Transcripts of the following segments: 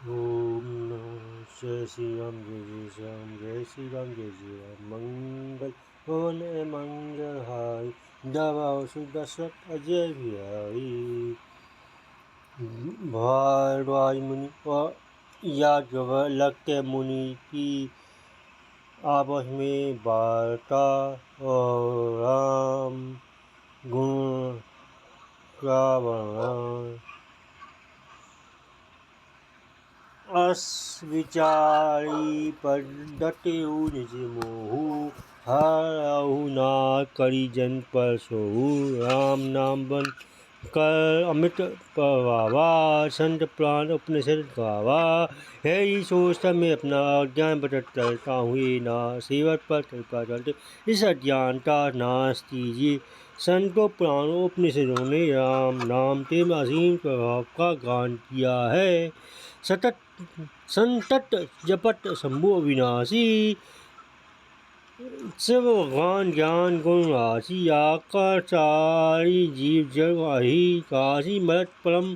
ओम नमः जय श्री राम जय राम जय श्री राम जय श्री राम मंगल भवन मंगल हाय दबाओ सुदशरथ अजय बिहारी भारद्वाज मुनि और याज्ञवल्क्य मुनि की आपस में वार्ता और राम गुण का वर्णन। अस विचारी पद्धतिउ निज मोहु हरहु ना करी जन पर सोहु राम नाम बन कर अमृत पवावा संत प्राण उपनिषद गावा है ही सोचता मैं अपना अज्ञान बटत चलता हुए ना सेवक पर कृपा चलते इस अज्ञानता नाश कीजिए। संतों प्राणों उपनिषदों ने राम नाम के असीम प्रभाव का गान किया है। सतत संतत जपत शंभु अविनाशी शिव भगवान ज्ञान गुण राशि आकाशारी जीव जग आही काशी मरत परम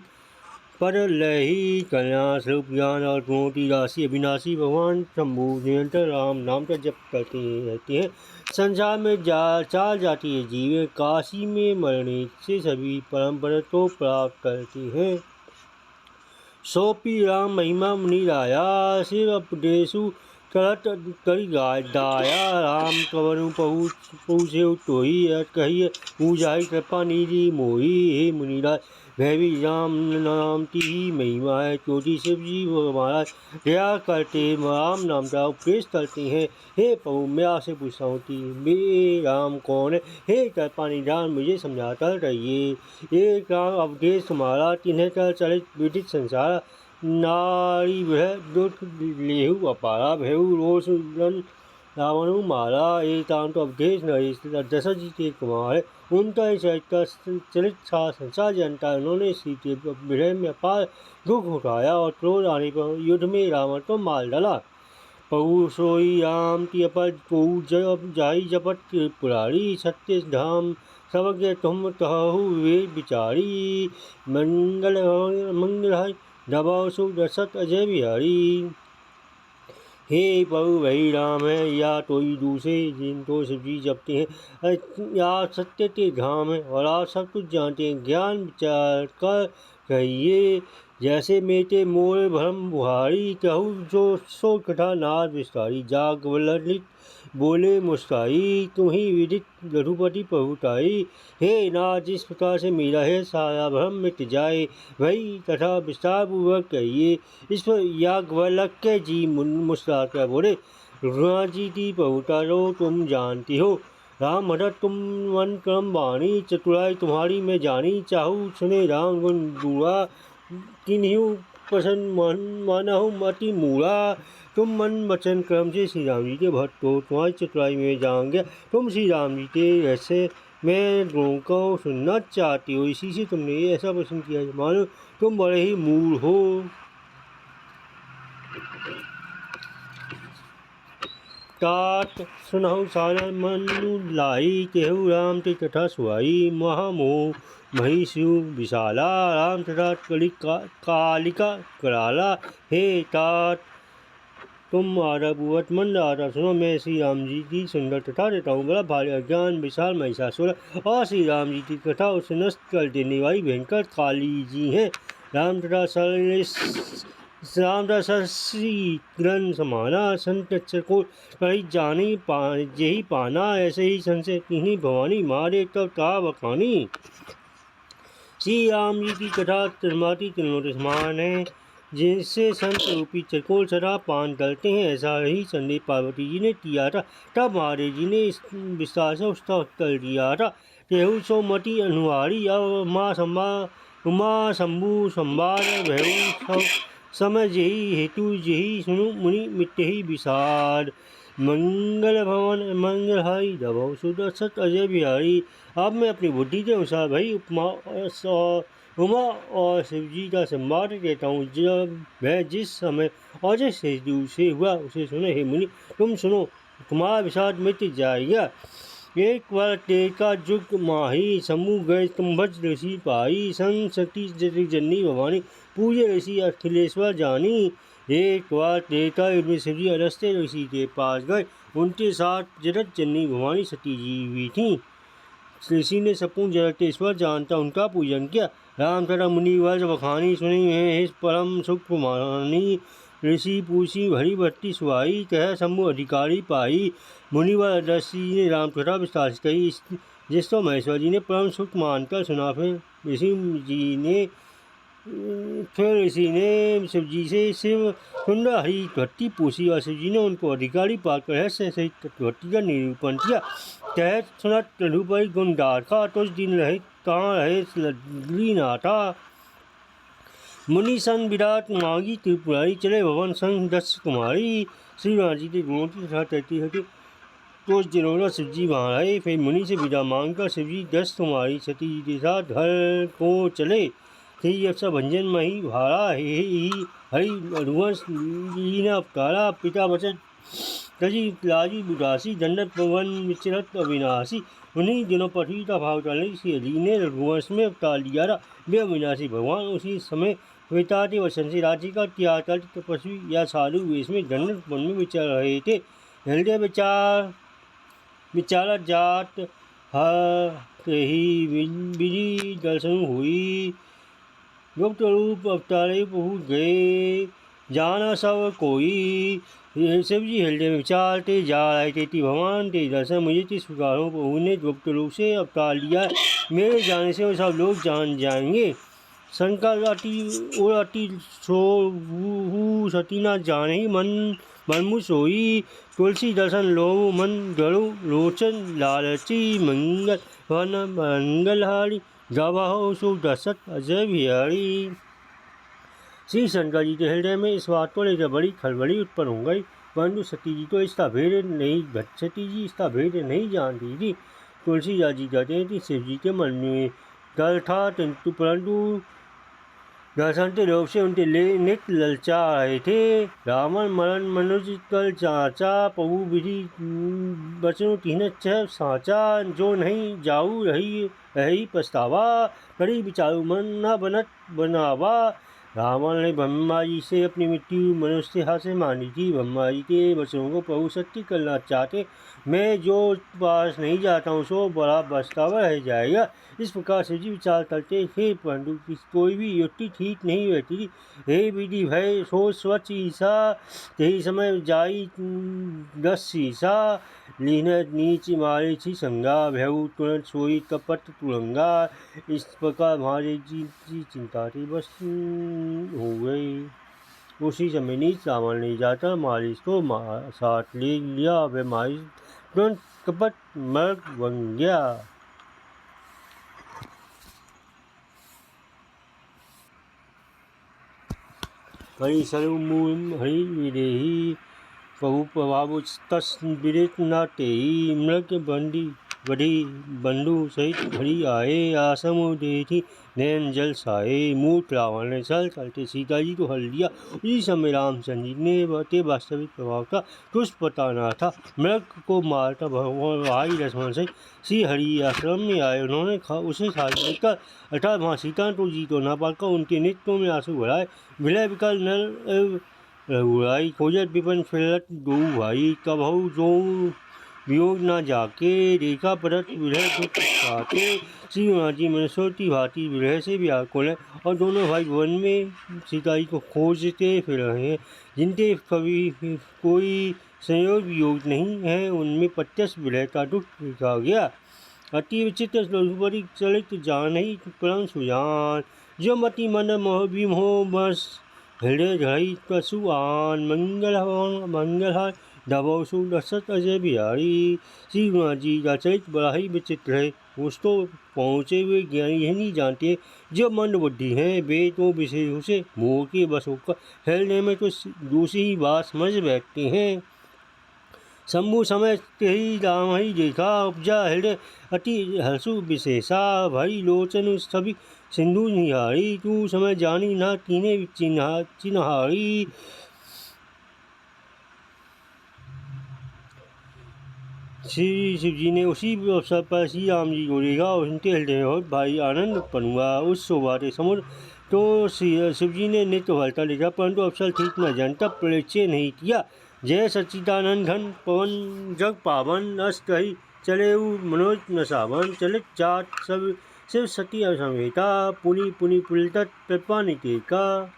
पद लही कल्याण स्वरूप ज्ञान और गुणों की राशि अविनाशी भगवान शंभु निरंतर राम नाम का जप करते रहते हैं। संसार में चार जाति है जीव काशी में मरने से सभी परम पद को प्राप्त करते हैं। सोपी राम महिमा मुनि राया शिव उपदेशु करत करी दाया राम कवनु पहुँचे तोही कहिए पूजाई कृपा निधि मोही हे मुनिराज भैवी राम नाम की ही महिमा है चोटी शिव जी महाराज दया करते राम नाम का उपदेश करते हैं। हे प्रभु मैं आपसे पूछता हूँ कि वे राम कौन है। हे कृपा निधान मुझे समझाता रहिए। एक राम उपदेश तुम्हारा तिन्हें कर चलित विदित संसार नारी वह दुख लेहु अपारा भेहु रोष रावणु मारा एकांत उपदेश नरेश दशरथ जी के कुमार है। उनका चरित संसार जनता उन्होंने सीते विरह में अपार दुख उठाया और क्रोध आने पर युद्ध में रावण को मार डाला। पहु सोई राम की अपर पहु जब जाई जपत पुरारी सत्य धाम सबके तुम कहु वेद विचारी मंगल मंगल दबाओ सुख दशरथ अजय बिहारी। हे प्रभु वही राम है या कोई दूसरे जिनको शिव जी जपते हैं या सत्य के धाम है और आप सब कुछ जानते हैं। ज्ञान विचार कर कहिए जैसे मेटे मोर भ्रम बुहारी कहूँ जो सो कथा नाद विस्तारी जाग वल्लित बोले मुस्काई तुम्ही विदित रघुपति प्रभुताई। हे नाथ जिस प्रकार से मेरा है सारा भ्रम मिट जाए वही कथा विस्तार पूर्वक कहिए। इस पर याज्ञवल्क्य जी मुस्कुराकर बोले रघुनाथ जी की प्रभुता रो तुम जानती हो राम भरत तुम मन क्रम वाणी चतुराई तुम्हारी मैं जानी चाहूँ सुने राम गुण दूरा किन्हीं प्रसन्न मन मानहु मति मूड़ा। तुम मन वचन क्रम से श्री राम जी के भक्त हो तुम्हारी चतुराई में जान गया। तुम श्री राम जी के ऐसे मैं गुणों को सुनना चाहती हो इसी से तुमने ऐसा प्रश्न किया मानो तुम बड़े ही मूल हो। तात सुनहु सारा मनु लाई केहु राम की कथा सुहाई महामोह महिषु विशाला राम तथा कालिका कराला। हे तात तुम आदरपूर्वक मंद आदर सुनो मैं श्री राम जी की सुंदर कथा देता हूँ। बड़ा भारी अज्ञान विशाल महिषासुर और श्री राम जी की कथा उसे नष्ट कर देने वाली भयंकर काली जी हैं। राम तथा श्री ग्रंथ समाना संत को कहीं जानी यही पाना ऐसे ही संशय किन्हीं भवानी मारे तब ता बखानी। श्री राम जी की कथा तिरमाती तिलों के समान है जिनसे संत रूपी चरकोल सदा पान करते हैं। ऐसा ही संदेश पार्वती जी ने किया था तब महादेव जी ने इस विस्तार से उसका उत्तर दिया था। केहू सो मति अनुहारी अब उमा शंभु संवाद भैरु समय जही हेतु जही सुनु मुनि मिट्टे ही विषाद मंगल भवन मंगल हाई दबाओ सुदशरथ अजय बिहारी। अब मैं अपनी बुद्धि के अनुसार भाई उमा और शिव जी का संवाद देता हूँ जब वह जिस समय और जिस हेतु से हुआ उसे सुनो। हे मुनि तुम सुनो तुम्हारा विषाद मिट जाएगा। एक बार टेका जुग माही समूह गए कुंभज ऋषि पाई संग सती जननी भवानी पूजे ऋषि अखिलेश्वर जानी। एक बार टेका में शिवजी अगस्त्य ऋषि के पास गए, उनके साथ जगत जननी भवानी सती जी भी थीं। ऋषि ने सपूर्ण जगतेश्वर जानता उनका पूजन किया। राम तथा मुनिवर बखानी सुनी है परम सुख मानी। ऋषि पूछी भरी भट्टी सुहाई, कह समूह अधिकारी पाई। मुनिवर ऋषि ने राम कथा विस्तार से कही, जिसको महेश्वर जी ने परम सुख मानकर सुना। फिर ऋषि ने शिव जी से शिव सुंदर हरि भट्टी पूछी और शिव जी ने उनको अधिकारी पाकर रहस्य सहित भट्टी का निरूपण किया। कह सुनत रघुपति गुण गाथा, तुझ दिन रहे कहाँ रहे नाथा। मुनि सन विराट मांगी त्रिपुरारी, चले भवन संग दस कुमारी। श्री राम जी के गुणों की कथा कहती है कि तो जिन्होंने शिव जी वहाँ रहे। फिर मुनि से विदा मांगकर शिव जी 10 कुमारी सती जी के साथ घर को चले। थी अवसर भंजन मही भारा ही हरि रघुवंश जी अवतारा। पिता वचन तजी लाजी बुदासी, दंडत पवन विचरत अविनाशी। उन्हीं दिनों पृथ्वी का भाव डालने श्री हरि ने रघुवंश में अवतार लिया था। वे अविनाशी भगवान उसी समय पिता के वचन से राज्य का त्याग कर तपस्वी या साधु वेश में दंडत वन में विचर रहे थे। हृदय विचार जात ही विधि दर्शन हुई। गुप्त रूप अवतारे पहुँच गए, जाना सब कोई। शिव जी हृदय में विचारते जा रहे थे कि भगवान के दर्शन मुझे किस प्रकार हो। प्रभु ने गुप्त रूप से अवतार लिया, मेरे जाने से वो सब लोग जान जाएंगे। शंकर अति सो सती न जाने मन सोई। तुलसी दर्शन लो मन गरु लोचन लालची, मंगलहारी जब सो दशत अजय बिहारी। श्री शंकर जी के हृदय में इस बात को लेकर बड़ी खलबली उत्पन्न हो गई, परंतु सती जी तो इसका भेद नहीं जानती थी। तुलसीदास जी कहते हैं कि शिव जी के मन में डर था, परंतु दर्शन के लोभ से उनके नित्य ललचा रहे थे। रावण मरण मनुज कल चाचा, प्रभु विधि बचनो तीन साचा। जो नहीं जाऊ रही पछतावा, करी विचारू मन न बनत बनावा। रावण ने ब्रह्मा जी से अपनी मृत्यु मनुष्य हाथ से मानी थी। ब्रह्मा जी के वचनों को प्रभु सत्य करना चाहते। मैं जो पास नहीं जाता हूँ सो बड़ा पछतावा रह जाएगा। इस प्रकार शिव जी विचार करते थे, परंतु कोई भी युक्ति ठीक नहीं रहती थी। हे विधि भय सोच स्वच्छ ईसा, यही समय जाई 10 शीशा। लीन नीच मारे छी संगा, भयऊ तुरंत सोई कपट तुरंगा। इस प्रकार महादेव जी की चिंता थी बस हो गई। उसी समय नीच रावण ने जाकर मारिच को साथ ले लिया। वह मारिच तुरंत कपट मर्ग बन गया। हरि सर्वमूल हरि विदेही, प्रभु प्रभाव तस् विदित न तेहि। मृग बढ़ी बंधु सहित हरि आए, आसम देहि नैन जल साए। मूर्ख रावण ने चल चलते सीता जी को हर लिया। उसी समय रामचंद्र जी ने बते वास्तविक प्रभाव का कुछ पता न था। मृग को मारकर भगवान भाई लक्ष्मण से श्री हरि आश्रम में आए। उन्होंने उसे साथ लेकर अर्थात वहाँ सीता तो जी को न पाकर उनके नेत्रों में आंसू भराए। विलय विकल नर रघुराई, खोजत विपन फिरत दो भाई। कबहु जो वियोग न जाके, देखा पड़त विरह दुख पाते। श्री हनुमान जी मनुष्यों की भांति विरह से व्याकुल है और दोनों भाई वन में सीता जी को खोजते फिर रहे हैं। जिनके कभी कोई संयोग वियोग नहीं है, उनमें प्रत्यक्ष विरह का दुख देखा गया। अति विचित्र रघुपति चलित जान ही परम सुजान, जो मति मन मोह विमोह बस हृदय धरई कछु आन। मंगलहार दबो सु दशरथ अजय बिहारी। श्री हनुमान जी का चरित्र बड़ा ही विचित्र है। उस तो पहुँचे हुए ज्ञानी यह नहीं जानते, जो मंद बुद्धि हैं वे तो विशेषों से मोह के बस होकर हृदय में तो दूसरी ही बात समझ बैठते हैं। शंभु समय ही राम ही देखा, उपजा हृदय अति हर्षु विशेषा। भई लोचन सभी सिंधु निहारी, तू समय जानी ना कीने चिन्हारी। श्री शिव जी ने उसी अवसर पर श्री राम जी को देखा और उनके हृदय में बहुत भारी आनंद उत्पन्न हुआ। उस शोभाते समुद्र तो शिव जी ने नित्य भरता देखा, परंतु अवसर ठीक न जान तब परिचय नहीं किया। जय सच्चिदानंद घन पवन जग पावन, अस कही चले मनोज न सावन, चलित जात सब शिव सती समेता, पुनि पुनि पुलतत कृपा निकेका।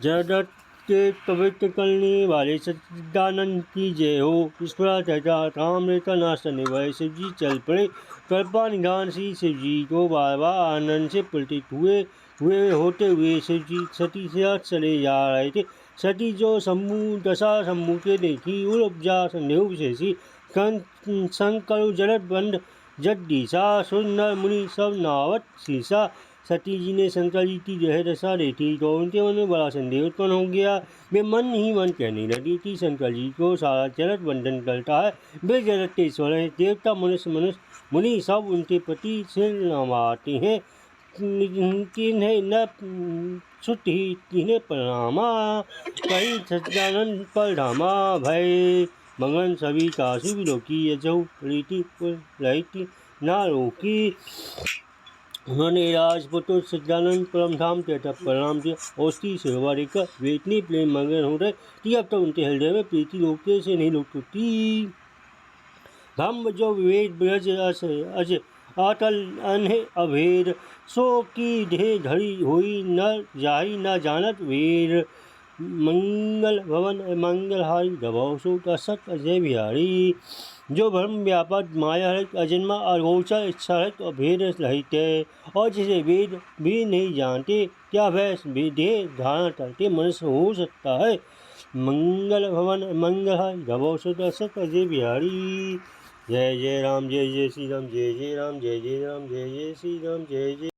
जगत के पवित्र करने वाले सच्चिदानंद की जय हो। ईश्वरा चर्चा राम रेता नाश करने वाले शिव जी चल पड़े। कृपा निधान श्री शिव जी को बार बार आनंद से पुलकित हुए होते हुए शिव जी सती से चले जा रहे थे। सती जो शंभु दशा शंभु के देखी उर उपजा संदेह विशेषी, शंकर जलद बंद जद दिशा, सुर नर मुनि सब नावत शीशा। सती जी ने शंकर जी की यह दशा देखी तो उनके मन में बड़ा संदेह उत्पन्न हो गया। वे मन ही मन कहने लगी कि शंकर जी को सारा जगत वंदन करता है, वे जगत के ईश्वर हैं। देवता मनुष्य मुनि सब उनके प्रति सिर नवाते हैं, किन्हें न छुट ही किन्हें प्रणामा, कहीं सच्चिदानंद पर धामा। भय मंगन सभी काशी विलोकी, यजहु प्रीति रहती ना रोकी। उन्होंने राजपुत्र सच्चिदानंद परम धाम तथा प्रणाम किया और उसकी सेवा देकर वे इतनी प्रेम मगन हो रहे कि अब तक उनके हृदय में प्रीति रोकने से नहीं रोकती। ब्रह्म जो विवेद ब्रज अज अटल अनहे अभेद, सो की देह धरी हुई न जाहि न जानत वेद। मंगल भवन मंगलहारी दबाव सो असत अजय बिहारी, जो ब्रह्म व्यापक माया रहित अजन्मा अगोचर इच्छा रहित और भेद रहित है, और जिसे वेद भी नहीं जानते, क्या वह देह धारण करके मनुष्य हो सकता है। मंगल भवन मंगलहारी दबाव सो असत अजय बिहारी। जय जय राम जय जय श्री राम, जय जय राम जय जय राम, जय जय श्री राम, जय जय।